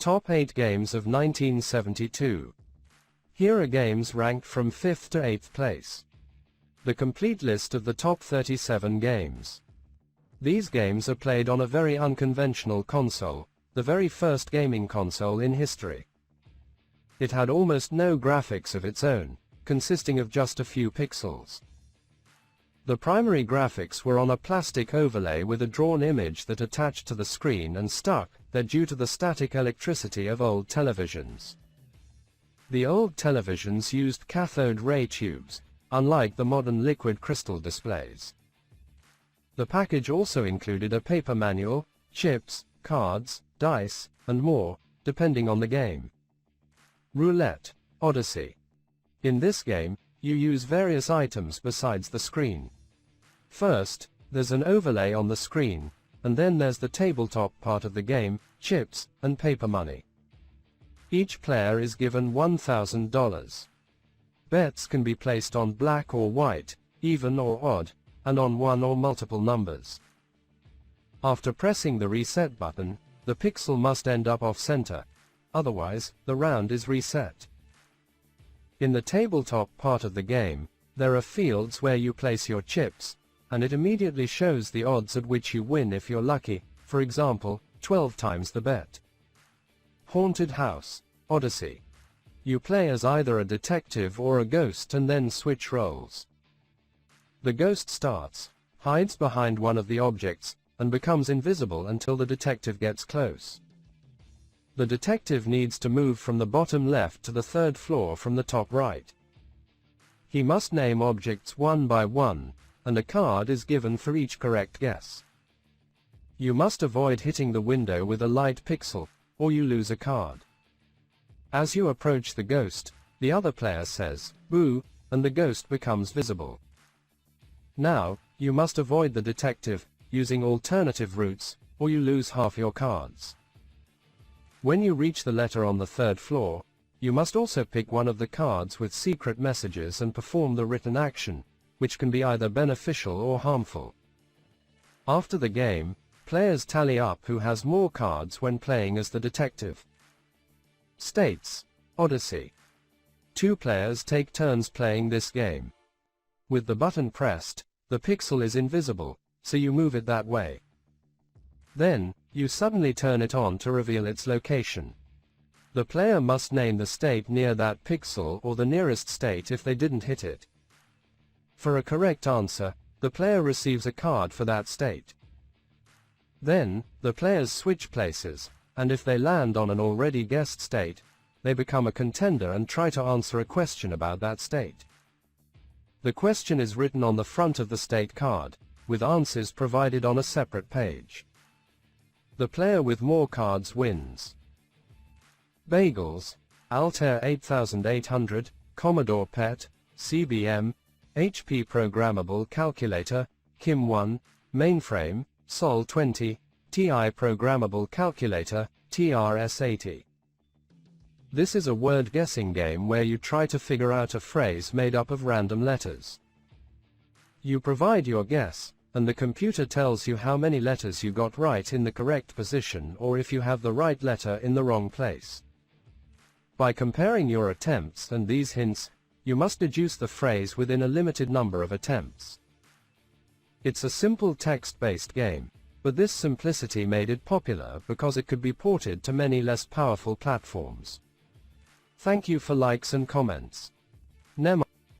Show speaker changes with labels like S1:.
S1: Top 8 Games of 1972. Here are games ranked from 5th to 8th place. The complete list of the top 37 games. These games are played on a very unconventional console, the very first gaming console in history. It had almost no graphics of its own, consisting of just a few pixels. The primary graphics were on a plastic overlay with a drawn image that attached to the screen and stuck there due to the static electricity of old televisions. The old televisions used cathode ray tubes, unlike the modern liquid crystal displays. The package also included a paper manual, chips, cards, dice, and more, depending on the game. Roulette, Odyssey. In this game, you use various items besides the screen. First, there's an overlay on the screen, and then there's the tabletop part of the game, chips, and paper money. Each player is given $1,000. Bets can be placed on black or white, even or odd, and on one or multiple numbers. After pressing the reset button, the pixel must end up off-center, otherwise, the round is reset. In the tabletop part of the game, there are fields where you place your chips, and it immediately shows the odds at which you win if you're lucky, for example, 12 times the bet. Haunted House, Odyssey. You play as either a detective or a ghost and then switch roles. The ghost starts, hides behind one of the objects, and becomes invisible until the detective gets close. The detective needs to move from the bottom left to the third floor from the top right. He must name objects one by one, and a card is given for each correct guess. You must avoid hitting the window with a light pixel, or you lose a card. As you approach the ghost, the other player says, "Boo," and the ghost becomes visible. Now, you must avoid the detective, using alternative routes, or you lose half your cards. When you reach the letter on the third floor, you must also pick one of the cards with secret messages and perform the written action, which can be either beneficial or harmful. After the game, players tally up who has more cards when playing as the detective. States, Odyssey. 2 players take turns playing this game. With the button pressed, the pixel is invisible, so you move it that way. Then, you suddenly turn it on to reveal its location. The player must name the state near that pixel or the nearest state if they didn't hit it. For a correct answer, the player receives a card for that state. Then, the players switch places, and if they land on an already guessed state, they become a contender and try to answer a question about that state. The question is written on the front of the state card, with answers provided on a separate page. The player with more cards wins. Bagels, Altair 8800, Commodore PET, CBM, HP Programmable Calculator, KIM1, Mainframe, Sol20, TI Programmable Calculator, TRS-80. This is a word guessing game where you try to figure out a phrase made up of random letters. You provide your guess, and the computer tells you how many letters you got right in the correct position or if you have the right letter in the wrong place. By comparing your attempts and these hints, you must deduce the phrase within a limited number of attempts. It's a simple text-based game, but this simplicity made it popular because it could be ported to many less powerful platforms. Thank you for likes and comments.